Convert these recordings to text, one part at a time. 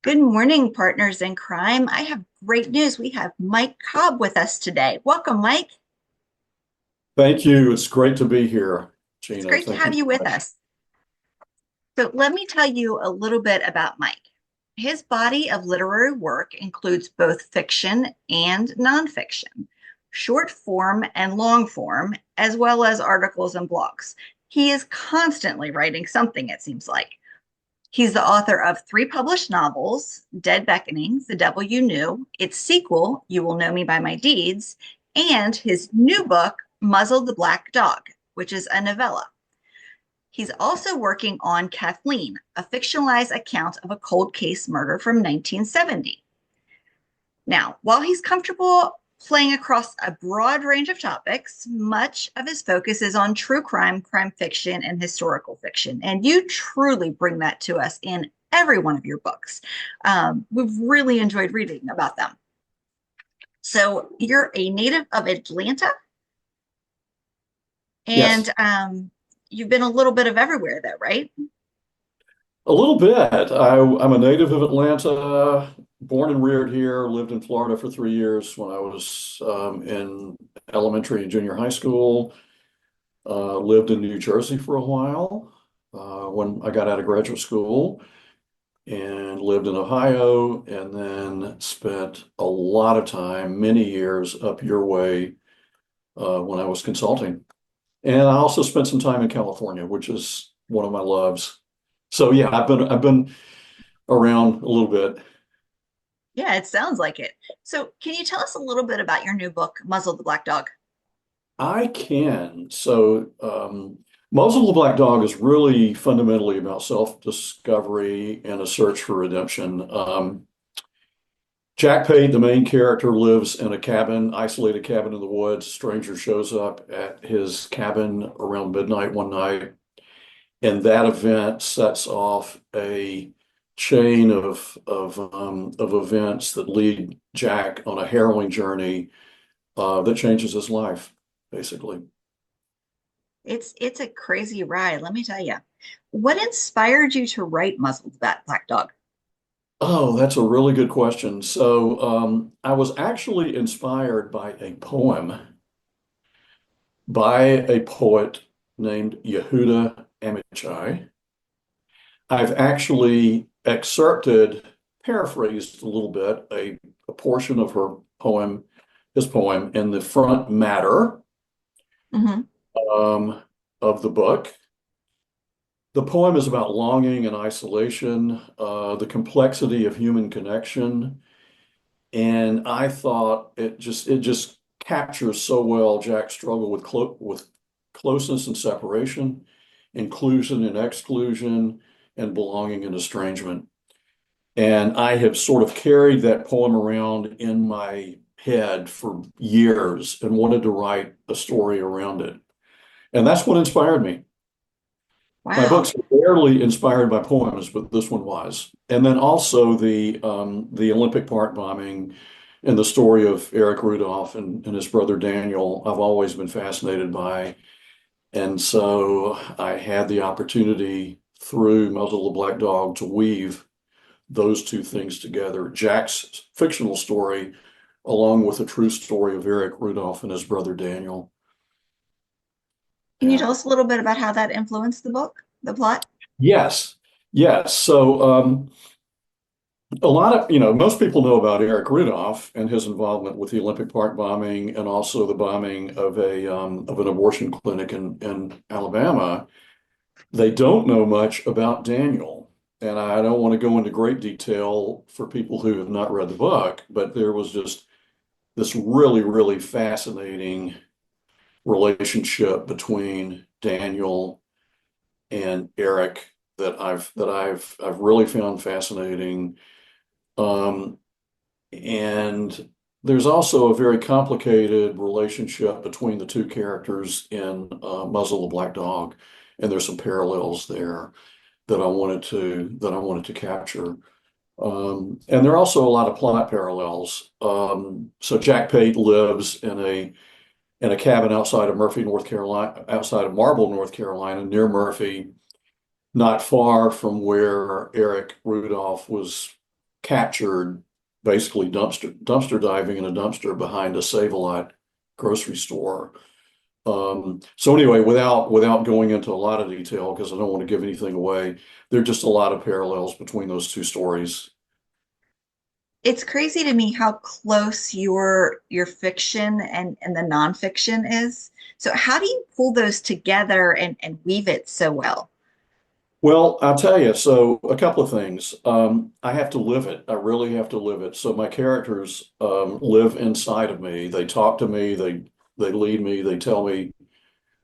Good morning, partners in crime. I have great news. We have Mike Cobb with us today. Welcome, Mike. Thank you. It's great to be here, It's Gina. great to Thank have you you so with much. us. So, let me tell you a little bit about Mike. His body of literary work includes both fiction and nonfiction, short form and long form, as well as articles and blogs. He is constantly writing something, it seems like. He's the author of three published novels: Dead Beckonings, The Devil You Knew, its sequel, You Will Know Me by My Deeds, and his new book, Muzzle the Black Dog, which is a novella. He's also working on Kathleen, a fictionalized account of a cold case murder from 1970. Now, while he's comfortable playing across a broad range of topics, much of his focus is on true crime, crime fiction, and historical fiction. And you truly bring that to us in every one of your books. We've really enjoyed reading about them. So you're a native of Atlanta, and Yes, you've been a little bit of everywhere, though, right? a little bit. I'm a native of Atlanta, born and reared here, lived in Florida for 3 years when I was in elementary and junior high school, lived in New Jersey for a while when I got out of graduate school, and lived in Ohio, and then spent a lot of time, many years up your way when I was consulting. And I also spent some time in California, which is one of my loves. So yeah, I've been around a little bit. Yeah, it sounds like it. So, can you tell us a little bit about your new book, Muzzle the Black Dog? I can. Muzzle the Black Dog is really fundamentally about self-discovery and a search for redemption. Jack Pate, the main character, lives in a cabin, isolated cabin in the woods. A stranger shows up at his cabin around midnight one night, and that event sets off a chain of events that lead Jack on a harrowing journey that changes his life, basically. It's a crazy ride, let me tell you. What inspired you to write Muzzle the Black Dog? Oh, that's a really good question. I was actually inspired by a poem by a poet named Yehuda Amichai. I've actually excerpted, paraphrased a little bit, a portion of her poem, his poem, in the front matter Hmm. um, of the book. The poem is about longing and isolation, the complexity of human connection, and I thought it just captures so well Jack's struggle with closeness and separation, inclusion and exclusion, and belonging and estrangement. And I have sort of carried that poem around in my head for years and wanted to write a story around it. And that's what inspired me. My Wow. books are rarely inspired by poems, but this one was. And then also the Olympic Park bombing and the story of Eric Rudolph and his brother Daniel, I've always been fascinated by. And so I had the opportunity through Muzzle the Black Dog to weave those two things together. Jack's fictional story, along with the true story of Eric Rudolph and his brother Daniel. Can you Yeah. tell us a little bit about how that influenced the book, the plot? Yes. Yes. A lot of, most people know about Eric Rudolph and his involvement with the Olympic Park bombing and also the bombing of an abortion clinic in Alabama. They don't know much about Daniel. And I don't want to go into great detail for people who have not read the book, but there was just this really, really fascinating relationship between Daniel and Eric that I've really found fascinating. Um, and there's also a very complicated relationship between the two characters in Muzzle the Black Dog, and there's some parallels there that I wanted to capture. And there are also a lot of plot parallels. So Jack Pate lives in a cabin outside of Murphy, North Carolina, outside of Marble, North Carolina, near Murphy, not far from where Eric Rudolph was captured basically dumpster diving in a dumpster behind a Save-A-Lot grocery store. So anyway, without going into a lot of detail, because I don't want to give anything away, there are just a lot of parallels between those two stories. It's crazy to me how close your fiction and the nonfiction is. So how do you pull those together and weave it so well? Well, I'll tell you, so a couple of things. I have to live it. I really have to live it. So my characters live inside of me. They talk to me, they lead me, they tell me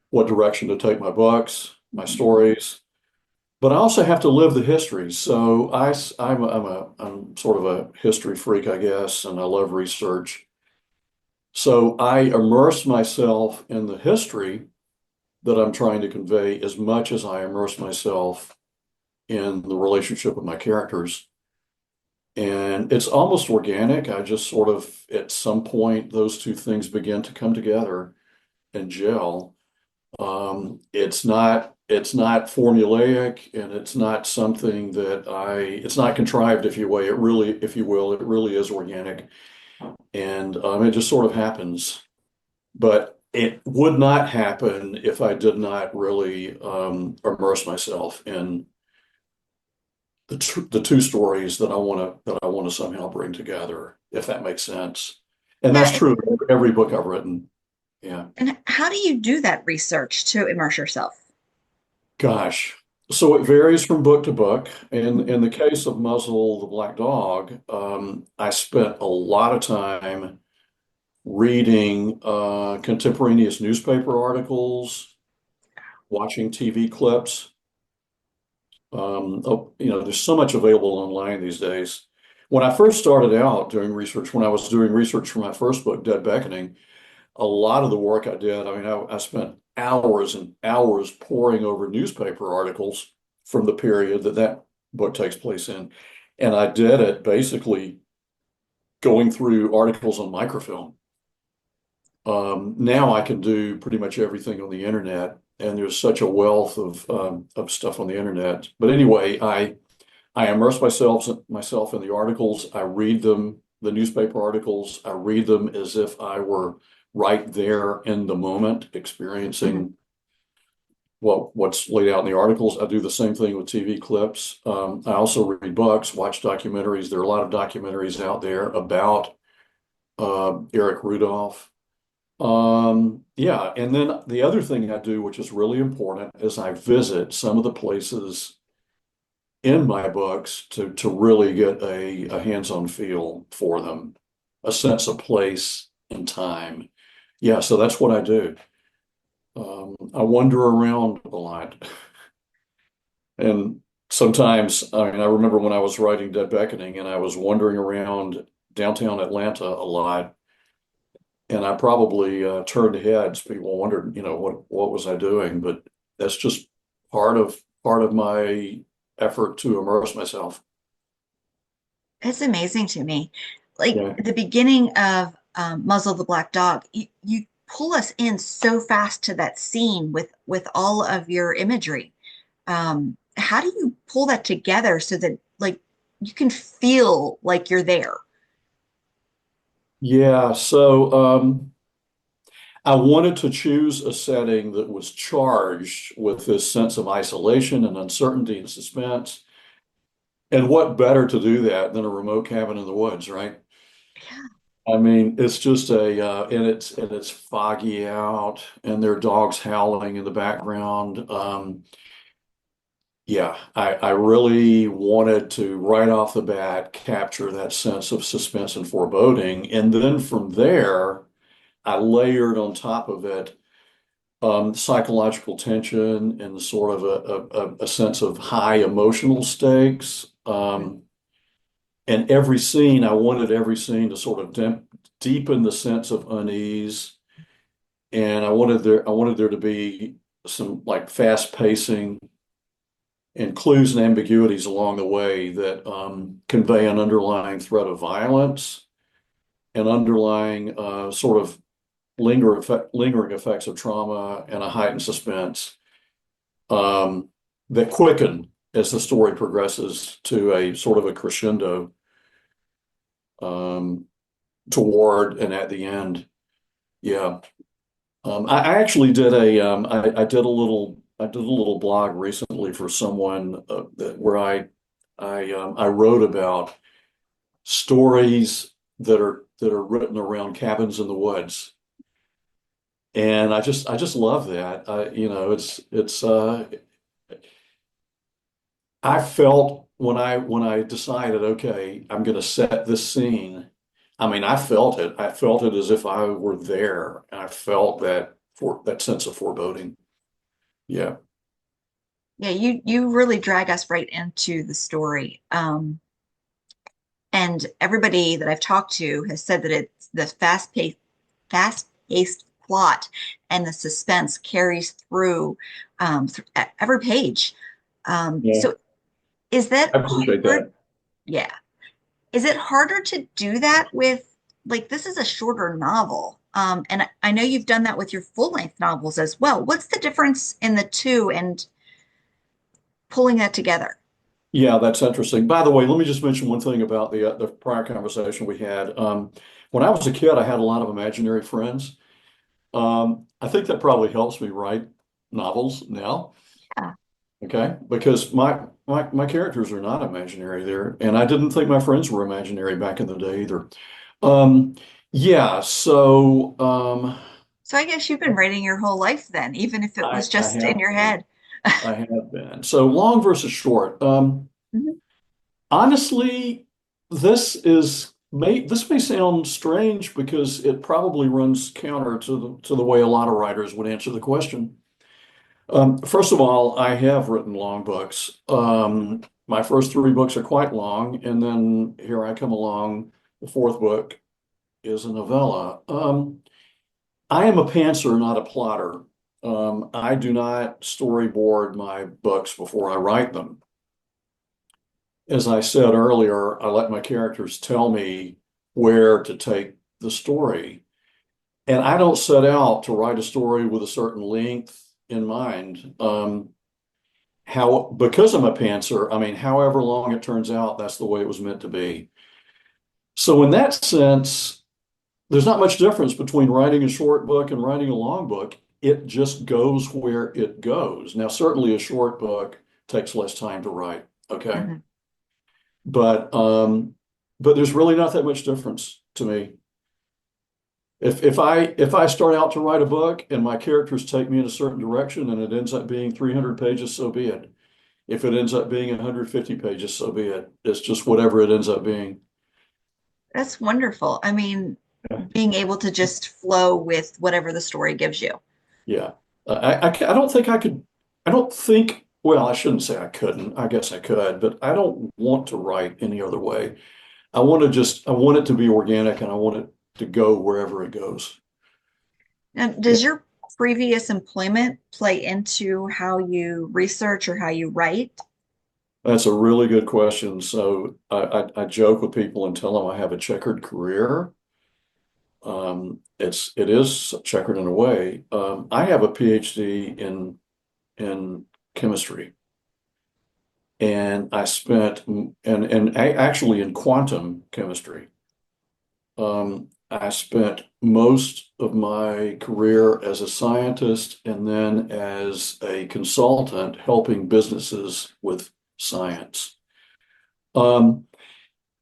what direction to take my books, my stories. But I also have to live the history. So I'm sort of a history freak, I guess, and I love research. So I immerse myself in the history that I'm trying to convey as much as I immerse myself in the relationship with my characters. And it's almost organic. I just sort of, at some point, those two things begin to come together and gel. It's not formulaic, and it's not something that it's not contrived, if you will. It really is organic. And it just sort of happens. But it would not happen if I did not really immerse myself in the two stories that I want to somehow bring together, if that makes sense. And that's Yeah, true of every book I've written. Yeah. and how do you do that research to immerse yourself? Gosh. So it varies from book to book. In the case of Muzzle the Black Dog, I spent a lot of time reading contemporaneous newspaper articles, watching TV clips. There's so much available online these days. When I first started out doing research, when I was doing research for my first book, Dead Beckoning, a lot of the work I did, I mean, I spent hours and hours poring over newspaper articles from the period that book takes place in. And I did it basically going through articles on microfilm. Now I can do pretty much everything on the internet, and there's such a wealth of stuff on the internet. But anyway, I immerse myself in the articles. I read them, the newspaper articles. I read them as if I were right there in the moment, Mhm. experiencing what's laid out in the articles. I do the same thing with TV clips. I also read books, watch documentaries. There are a lot of documentaries out there about Eric Rudolph. Yeah, and then the other thing I do, which is really important, is I visit some of the places in my books to really get a hands-on feel for them, a sense of place and time. Yeah, so that's what I do. I wander around a lot. And sometimes, I mean, I remember when I was writing Dead Beckoning and I was wandering around downtown Atlanta a lot, and I probably turned heads. People wondered, what was I doing? But that's just part of my effort to immerse myself. It's amazing to me. Like Yeah. the beginning of Muzzle the Black Dog, you pull us in so fast to that scene with all of your imagery. How do you pull that together so that like you can feel like you're there? Yeah. So I wanted to choose a setting that was charged with this sense of isolation and uncertainty and suspense. And what better to do that than a remote cabin in the woods, right? Yeah. I mean, it's just and it's foggy out, and there are dogs howling in the background. Yeah, I really wanted to right off the bat capture that sense of suspense and foreboding, and then from there, I layered on top of it psychological tension and sort of a sense of high emotional stakes. And I wanted every scene to sort of deepen the sense of unease. And I wanted there to be some like fast pacing and clues and ambiguities along the way that convey an underlying threat of violence and underlying sort of lingering effects of trauma and a heightened suspense that quicken as the story progresses to a sort of a crescendo. um, toward and at the end. Yeah. I actually did I did a little blog recently for someone where I wrote about stories that are written around cabins in the woods. And I just love that. You know, I felt when I decided, okay, I'm going to set this scene. I mean, I felt it. I felt it as if I were there. I felt that sense of foreboding. Yeah. Yeah, you really drag us right into the story. And everybody that I've talked to has said that it's the fast-paced plot and the suspense carries through every page. Yeah. So is that I appreciate hard? that. Yeah. Is it harder to do that with, like, this is a shorter novel? And I know you've done that with your full-length novels as well. What's the difference in the two and pulling that together? Yeah, that's interesting. By the way, let me just mention one thing about the prior conversation we had. When I was a kid, I had a lot of imaginary friends. I think that probably helps me write novels now. Yeah. Okay, because my characters are not imaginary there, and I didn't think my friends were imaginary back in the day either. Um, yeah, so So I guess you've been writing your whole life then, even if it was I just in have your been. head. I have been. So long versus short. Mhm. Honestly, this may sound strange because it probably runs counter to the way a lot of writers would answer the question. First of all, I have written long books. My first three books are quite long, and then here I come along. The fourth book is a novella. I am a pantser, not a plotter. I do not storyboard my books before I write them. As I said earlier, I let my characters tell me where to take the story. And I don't set out to write a story with a certain length in mind. Because I'm a pantser, I mean, however long it turns out, that's the way it was meant to be. So in that sense, there's not much difference between writing a short book and writing a long book. It just goes where it goes. Now, certainly a short book takes less time to write. Okay. Mhm. But um, but there's really not that much difference to me. If I start out to write a book and my characters take me in a certain direction and it ends up being 300 pages, so be it. If it ends up being 150 pages, so be it. It's just whatever it ends up being. That's wonderful. I mean, Yeah. being able to just flow with whatever the story gives you. Yeah. I don't think I could, I don't think, well, I shouldn't say I couldn't. I guess I could, but I don't want to write any other way. I want it to be organic and I want it to go wherever it goes. Now, Yeah. does your previous employment play into how you research or how you write? That's a really good question. So I joke with people and tell them I have a checkered career. It is checkered in a way. I have a PhD in chemistry, and actually in quantum chemistry. I spent most of my career as a scientist and then as a consultant helping businesses with science. Um,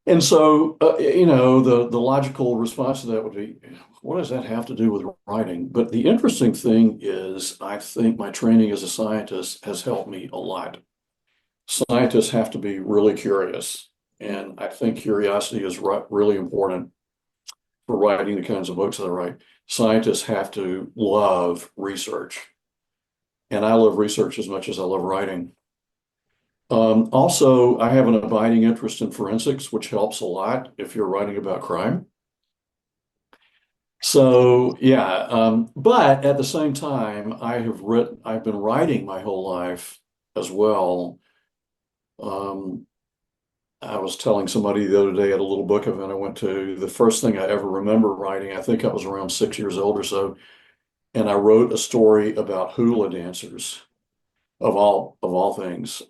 And so, you know, the logical response to that would be, what does that have to do with writing? But the interesting thing is, I think my training as a scientist has helped me a lot. Scientists have to be really curious, and I think curiosity is really important for writing the kinds of books that I write. Scientists have to love research, and I love research as much as I love writing. Also, I have an abiding interest in forensics, which helps a lot if you're writing about crime. So yeah, but at the same time, I've been writing my whole life as well. Um, I was telling somebody the other day at a little book event I went to, the first thing I ever remember writing, I think I was around 6 years old or so, and I wrote a story about hula dancers of all things.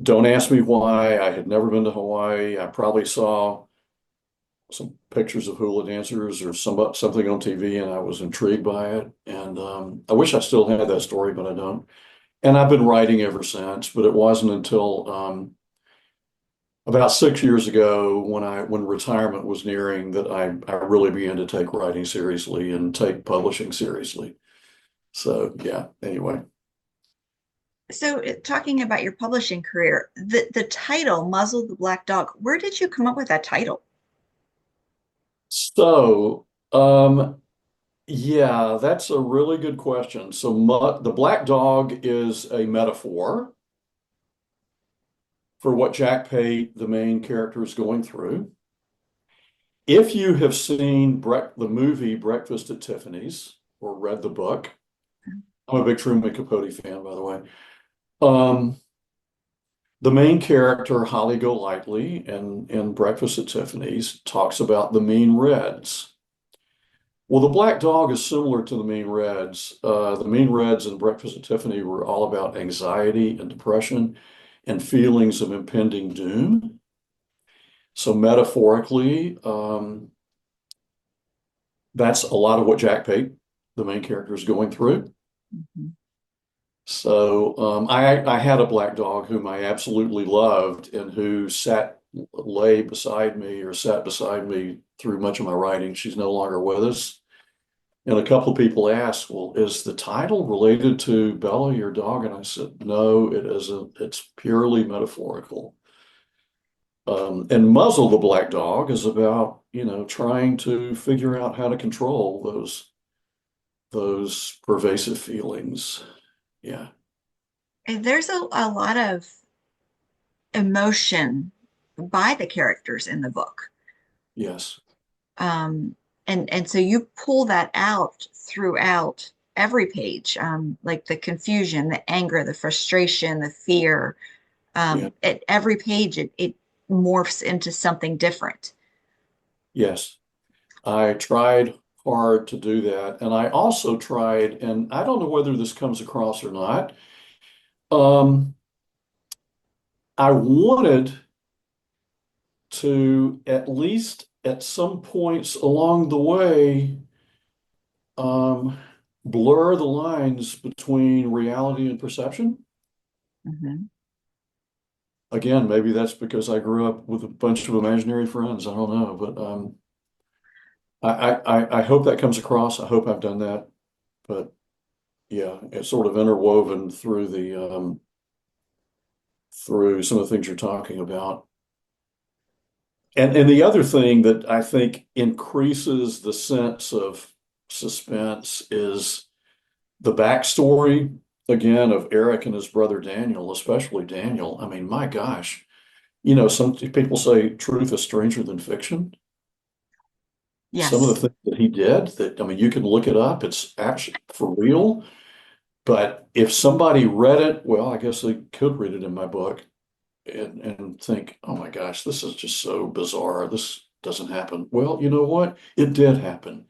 Don't ask me why. I had never been to Hawaii. I probably saw some pictures of hula dancers or something on TV, and I was intrigued by it. And I wish I still had that story, but I don't. And I've been writing ever since. But it wasn't until about 6 years ago, when retirement was nearing, that I really began to take writing seriously and take publishing seriously. So yeah. Anyway, So, talking about your publishing career, the title "Muzzle the Black Dog," where did you come up with that title? so yeah, that's a really good question. So the black dog is a metaphor for what Jack Pate, the main character, is going through. If you have seen the movie Breakfast at Tiffany's or read the book, I'm a big Truman Capote fan, by the way. Um, the main character, Holly Golightly, in Breakfast at Tiffany's, talks about the mean reds. Well, the black dog is similar to the mean reds. The mean reds in Breakfast at Tiffany were all about anxiety and depression and feelings of impending doom. So metaphorically, that's a lot of what Jack Pate, the main character, is going through. Mhm. So I had a black dog whom I absolutely loved and who lay beside me or sat beside me through much of my writing. She's no longer with us. And a couple of people asked, well, is the title related to Bella, your dog? And I said, no, it isn't. It's purely metaphorical. And Muzzle the Black Dog is about, trying to figure out how to control those pervasive feelings. Yeah. And there's a lot of emotion by the characters in the book. Yes. Um, and so you pull that out throughout every page, like the confusion, the anger, the frustration, the fear. Yeah. At every page, it morphs into something different. Yes. I tried hard to do that. And I also tried, and I don't know whether this comes across or not. Um, I wanted to, at least at some points along the way, um, blur the lines between reality and perception. Mhm. Again, maybe that's because I grew up with a bunch of imaginary friends. I don't know, but I hope that comes across. I hope I've done that. But yeah, it's sort of interwoven through some of the things you're talking about. And the other thing that I think increases the sense of suspense is the backstory, again, of Eric and his brother Daniel, especially Daniel. I mean, my gosh, some people say truth is stranger than fiction. Some of the Yes. things that he did, that, I mean, you can look it up, it's actually for real. But if somebody read it, well, I guess they could read it in my book and think, oh my gosh, this is just so bizarre. This doesn't happen. Well, you know what? It did happen.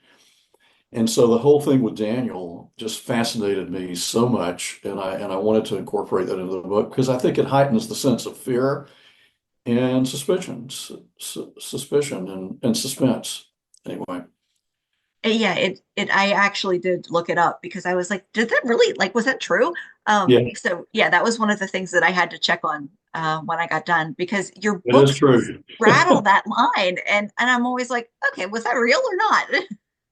And so the whole thing with Daniel just fascinated me so much, and I wanted to incorporate that into the book because I think it heightens the sense of fear and suspicion and suspense. Anyway, Yeah, I actually did look it up because I was like, did that really, like, was that true? yeah, So yeah, that was one of the things that I had to check on when I got done because your it is books true. straddle that line, and I'm always like, okay, was that real or not?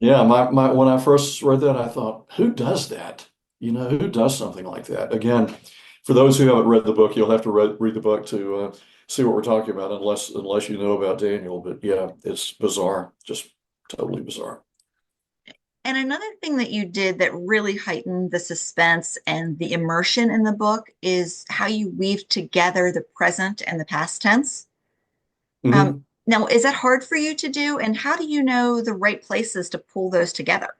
Yeah, my when I first read that, I thought, who does that? Who does something like that? Again, for those who haven't read the book, you'll have to read the book to see what we're talking about, unless you know about Daniel. But yeah, it's bizarre, just totally bizarre. And another thing that you did that really heightened the suspense and the immersion in the book is how you weave together the present and the past tense. Hmm. Now, is that hard for you to do? And how do you know the right places to pull those together?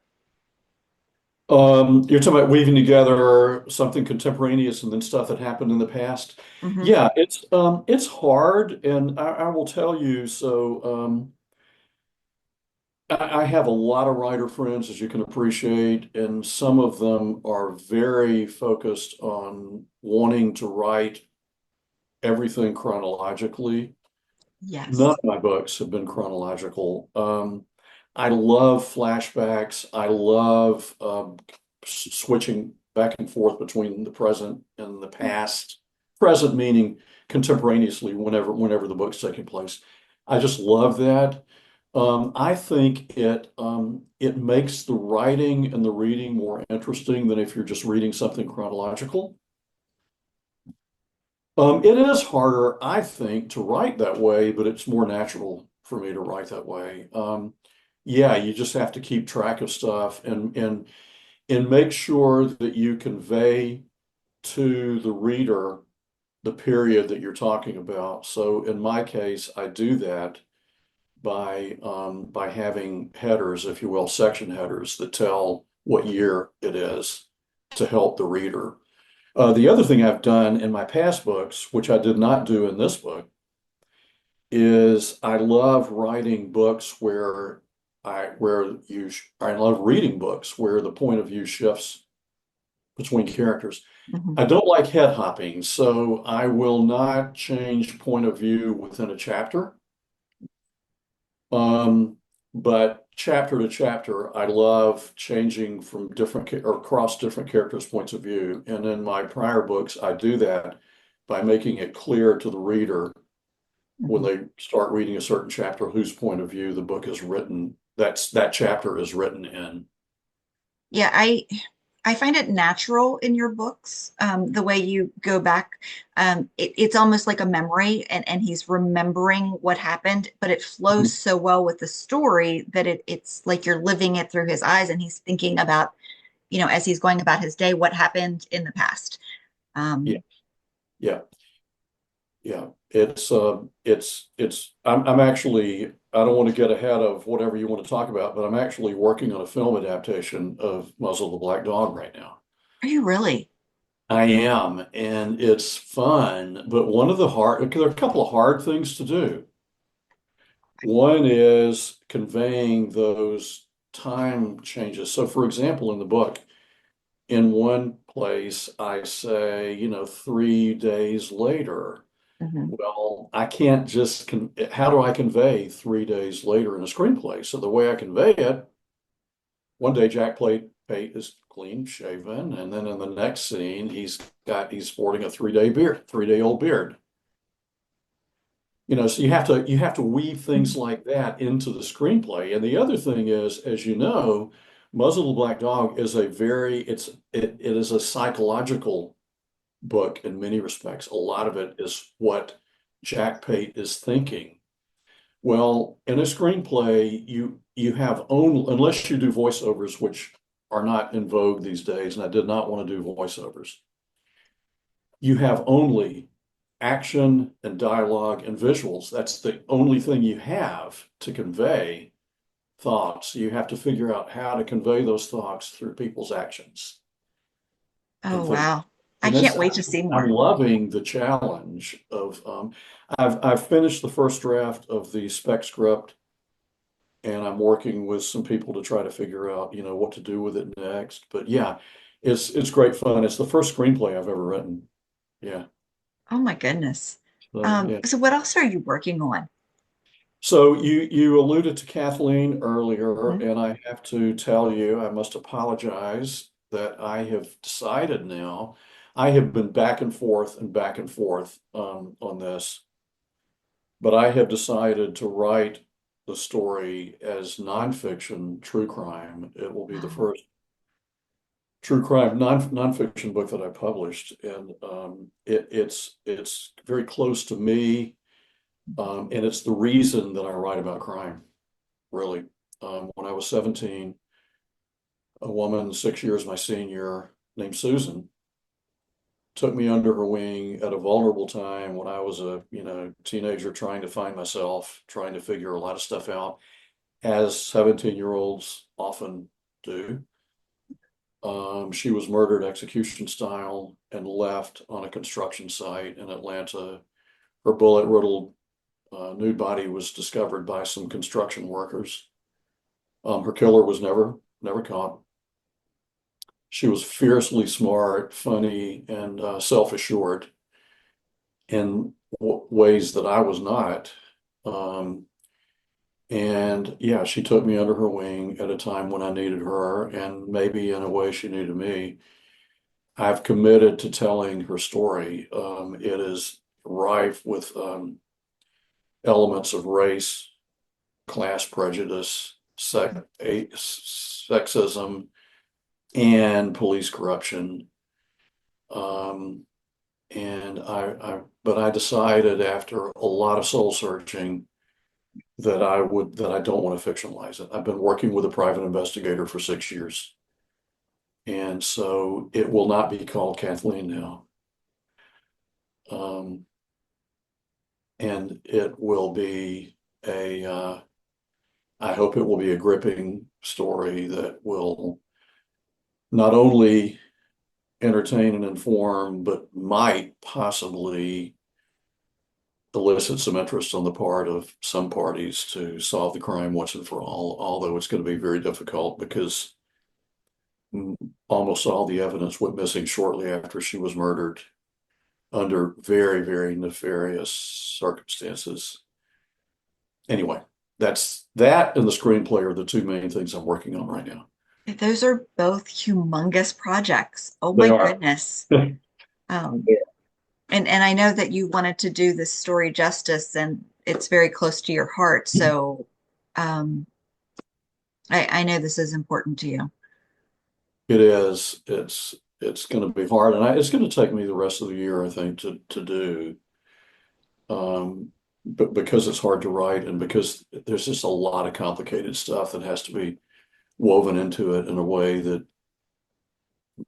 You're talking about weaving together something contemporaneous and then stuff that happened in the past. Hmm. Yeah, it's hard, and I will tell you. So I have a lot of writer friends, as you can appreciate, and some of them are very focused on wanting to write everything chronologically. None Yes. of my books have been chronological. I love flashbacks. I love switching back and forth between the present and the past. Present meaning contemporaneously, whenever the book's taking place. I just love that. I think it makes the writing and the reading more interesting than if you're just reading something chronological. It is harder, I think, to write that way, but it's more natural for me to write that way. Yeah, you just have to keep track of stuff and make sure that you convey to the reader the period that you're talking about. So in my case, I do that by having headers, if you will, section headers that tell what year it is to help the reader. The other thing I've done in my past books, which I did not do in this book, is I love writing books I love reading books where the point of view shifts between characters. Mhm. I don't like head hopping, so I will not change point of view within a chapter. Um, but chapter to chapter, I love changing from or across different characters' points of view. And in my prior books, I do that by making it clear to the reader when Mhm. they start reading a certain chapter whose point of view the book is written. That chapter is written in. Yeah, I find it natural in your books, the way you go back. It's almost like a memory, and he's remembering what happened, but it flows Mhm. so well with the story that it's like you're living it through his eyes, and he's thinking about, as he's going about his day, what happened in the past. Yeah, Um, yeah. Yeah, I'm actually, I don't want to get ahead of whatever you want to talk about, but I'm actually working on a film adaptation of Muzzle the Black Dog right now. are you really? I am, and it's fun, but there are a couple of hard things to do. One is conveying those time changes. So, for example, in the book, in one place, I say, 3 days later. Mhm. Well, I can't just how do I convey 3 days later in a screenplay? So the way I convey it, one day Pate is clean shaven, and then in the next scene he's sporting a 3-day old beard. So you have to weave things like that into the screenplay. And the other thing is, as you know, Muzzle the Black Dog is it is a psychological book in many respects. A lot of it is what Jack Pate is thinking. Well, in a screenplay, you have only, unless you do voiceovers, which are not in vogue these days, and I did not want to do voiceovers, you have only action and dialogue and visuals. That's the only thing you have to convey thoughts. You have to figure out how to convey those thoughts through people's actions Oh, and things. wow. I And can't wait to see I'm more. loving the challenge of I've finished the first draft of the spec script, and I'm working with some people to try to figure out, what to do with it next. But yeah, it's great fun. It's the first screenplay I've ever written. Yeah. Oh my goodness. So yeah. So what else are you working on? So you alluded to Kathleen earlier, Mhm. and I have to tell you, I must apologize that I have decided now. I have been back and forth on this, but I have decided to write the story as nonfiction, true crime. It will be the Oh, first true crime nonfiction book that I published, and it's very close to me, and it's the reason that I write about crime. Really, when I was 17, a woman 6 years my senior named Susan took me under her wing at a vulnerable time when I was a teenager trying to find myself, trying to figure a lot of stuff out, as 17-year-olds often do. She was murdered execution style and left on a construction site in Atlanta. Her bullet riddled nude body was discovered by some construction workers. Her killer was never caught. She was fiercely smart, funny, and self-assured in ways that I was not. Um, and yeah, she took me under her wing at a time when I needed her, and maybe in a way she needed me. I've committed to telling her story. It is rife with elements of race, class prejudice, sexism, and police corruption. Um, but I decided after a lot of soul searching that I don't want to fictionalize it. I've been working with a private investigator for 6 years, and so it will not be called Kathleen now. Um, and it will be I hope it will be a gripping story that will not only entertain and inform, but might possibly elicit some interest on the part of some parties to solve the crime once and for all, although it's going to be very difficult because almost all the evidence went missing shortly after she was murdered under very, very nefarious circumstances. Anyway, that and the screenplay are the two main things I'm working on right now. Those are both humongous projects. Oh They my are. goodness. Um, and I know that you wanted to do this story justice, and it's very close to your heart. So um, I know this is important to you. It is. It's going to be hard, and it's going to take me the rest of the year, I think, to do. But because it's hard to write, and because there's just a lot of complicated stuff that has to be woven into it in a way that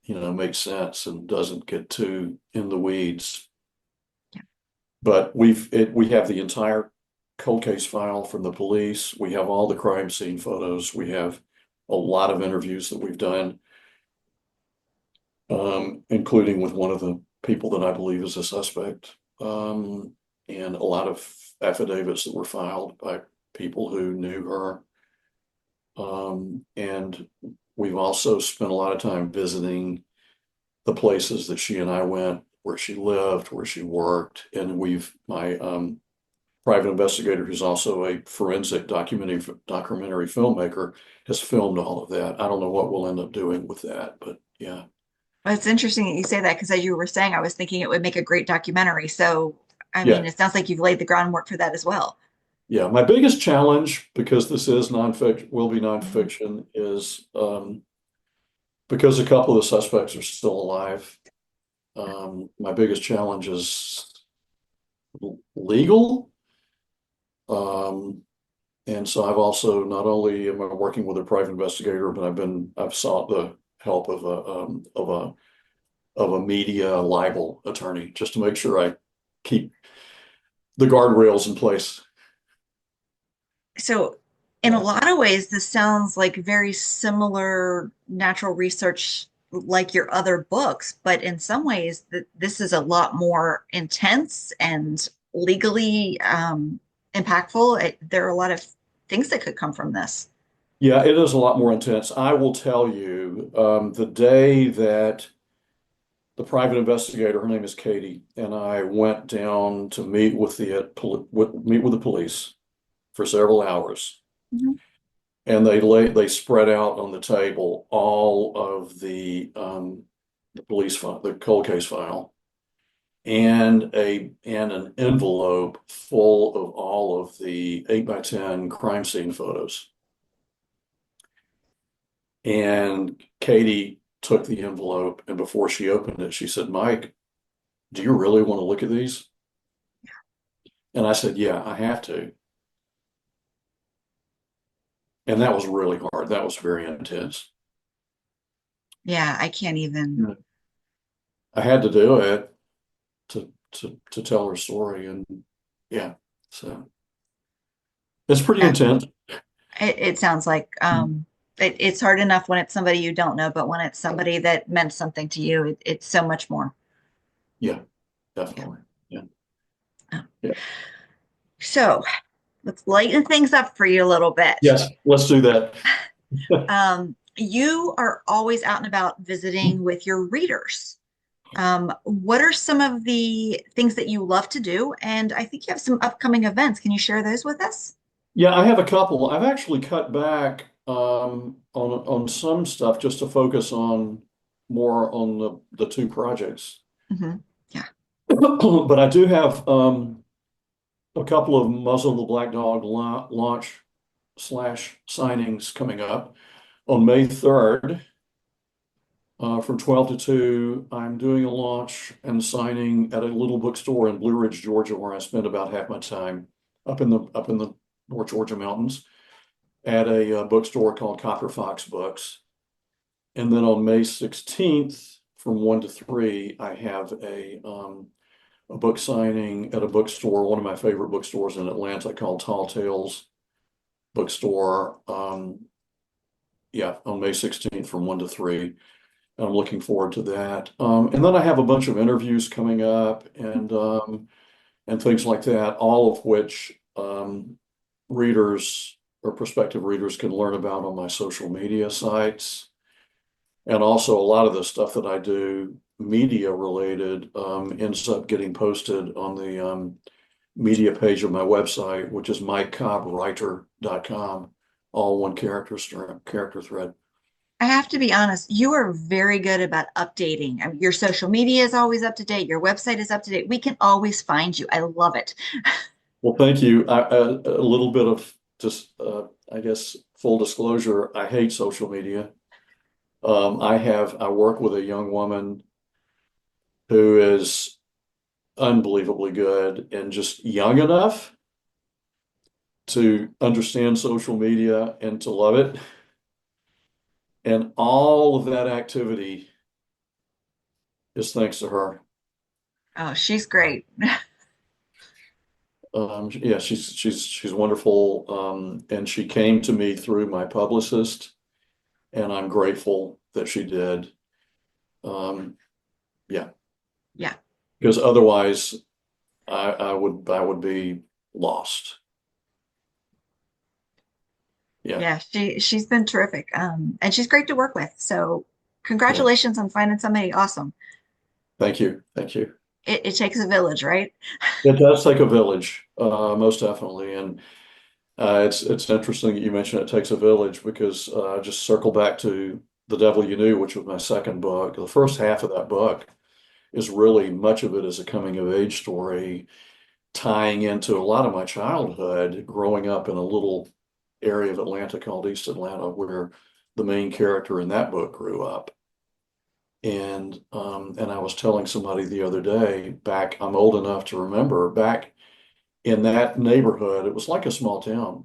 makes sense and doesn't get too in the weeds. Yeah. But we have the entire cold case file from the police. We have all the crime scene photos. We have a lot of interviews that we've done, including with one of the people that I believe is a suspect, and a lot of affidavits that were filed by people who knew her. And we've also spent a lot of time visiting the places that she and I went, where she lived, where she worked, and my private investigator, who's also a forensic documentary filmmaker, has filmed all of that. I don't know what we'll end up doing with that, but yeah. Well, it's interesting that you say that because as you were saying, I was thinking it would make a great documentary. So, I mean, Yeah. it sounds like you've laid the groundwork for that as well. Yeah. My biggest challenge, because this is nonfiction, will be Mhm. nonfiction, is because a couple of the suspects are still alive. My biggest challenge is legal. Um, and so I've also not only am I working with a private investigator, but I've sought the help of a media libel attorney just to make sure I keep the guardrails in place. So, in a Yeah. lot of ways, this sounds like very similar natural research like your other books, but in some ways, this is a lot more intense and legally impactful. There are a lot of things that could come from this. Yeah, it is a lot more intense. I will tell you, the day that the private investigator, her name is Katie, and I went down to meet with the police for several hours. Mhm. And they spread out on the table all of the police file, the cold case file, and an envelope full of all of the 8x10 crime scene photos. And Katie took the envelope, and before she opened it, she said, "Mike, do you really want to look at these?" And I said, "Yeah, I have to." And that was really hard. That was very intense. Yeah, I can't even. Yeah. I had to do it to tell her story, and yeah, so it's pretty Yeah, intense. it sounds like it's hard enough when it's somebody you don't know, but when it's somebody that meant something to you, it's so much more. Yeah, Yeah. definitely. Yeah, Oh. yeah. So let's lighten things up for you a little bit. Yes, let's do that. You are always out and about visiting with your readers. What are some of the things that you love to do? And I think you have some upcoming events. Can you share those with us? Yeah, I have a couple. I've actually cut back on some stuff just to focus on more on the two projects. Hmm. Yeah. But I do have a couple of Muzzle the Black Dog launch slash signings coming up on May 3rd. From 12 to 2, I'm doing a launch and signing at a little bookstore in Blue Ridge, Georgia, where I spend about half my time up in the North Georgia mountains at a bookstore called Copper Fox Books. And then on May 16th, from 1 to 3, I have a book signing at a bookstore, one of my favorite bookstores in Atlanta called Tall Tales Bookstore. Yeah, on May 16th from 1 to 3. I'm looking forward to that. And then I have a bunch of interviews coming up and things like that, all of which readers or prospective readers can learn about on my social media sites. And also a lot of the stuff that I do media related ends up getting posted on the media page of my website, which is MikeCobbWriter.com, all one character thread. I have to be honest, you are very good about updating. I mean, your social media is always up to date. Your website is up to date. We can always find you. I love it. Well, thank you. A little bit of just, I guess, full disclosure, I hate social media. I work with a young woman who is unbelievably good and just young enough to understand social media and to love it. And all of that activity is thanks to her. Oh, she's great. Yeah, she's wonderful. And she came to me through my publicist, and I'm grateful that she did. Yeah, Yeah. because otherwise I would be lost. Yeah, Yeah, she's been terrific. And she's great to work with. So yeah. congratulations on finding somebody awesome. Thank you, thank you. It takes a village, right? It does take a village, most definitely, and it's interesting that you mentioned it takes a village because just circle back to The Devil You Knew, which was my second book. The first half of that book is really much of it is a coming of age story, tying into a lot of my childhood, growing up in a little area of Atlanta called East Atlanta, where the main character in that book grew up. And I was telling somebody the other day, back, I'm old enough to remember, back in that neighborhood, it was like a small town.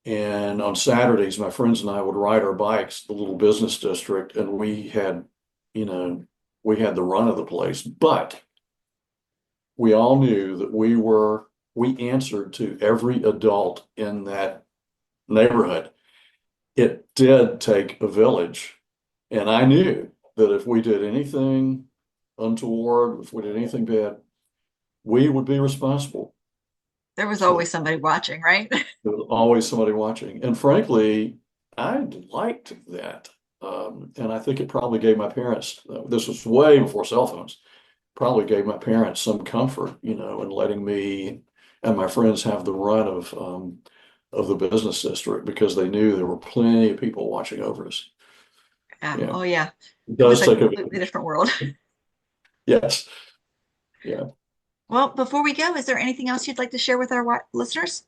And on Saturdays, my friends and I would ride our bikes, the little business district, and you know, we had the run of the place. But we all knew that we answered to every adult in that neighborhood. It did take a village. And I knew that if we did anything untoward, if we did anything bad, we would be responsible. There was So always somebody watching, right? there was always somebody watching. And frankly, I liked that. And I think it probably gave my parents, this was way before cell phones, probably gave my parents some comfort, in letting me and my friends have the run of the business district because they knew there were plenty of people watching over us. Yeah. Yeah, Oh, yeah. it It was does a take a completely village. different world. Yes. Yeah. Well, before we go, is there anything else you'd like to share with our listeners?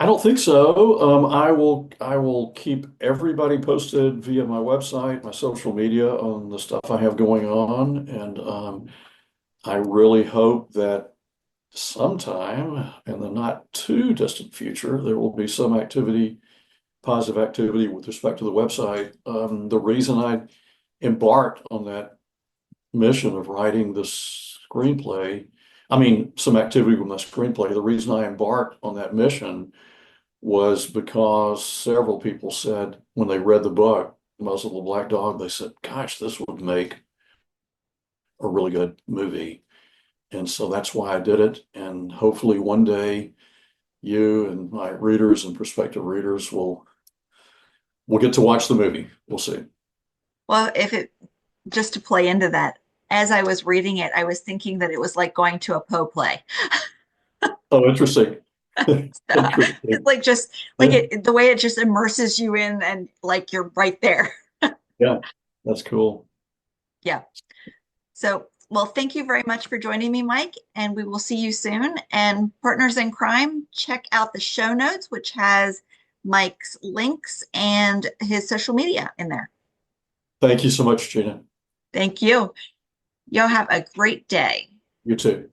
I don't think so. I will keep everybody posted via my website, my social media on the stuff I have going on. And I really hope that sometime in the not too distant future, there will be some activity, positive activity with respect to the website. The reason I embarked on that mission of writing this screenplay, I mean, some activity with my screenplay, the reason I embarked on that mission was because several people said when they read the book, Muzzle the Black Dog, they said, gosh, this would make a really good movie. And so that's why I did it. And hopefully one day you and my readers and prospective readers will get to watch the movie. We'll see. Well, if it just to play into that, as I was reading it, I was thinking that it was like going to a Poe play. Oh, interesting. It's Interesting. like just like Yeah, it, the way it just immerses you in and like you're right there. yeah, that's cool. Yeah. So, well, thank you very much for joining me, Mike, and we will see you soon. And partners in crime, check out the show notes, which has Mike's links and his social media in there. Thank you so much, Gina. Thank you. Y'all have a great day. You too.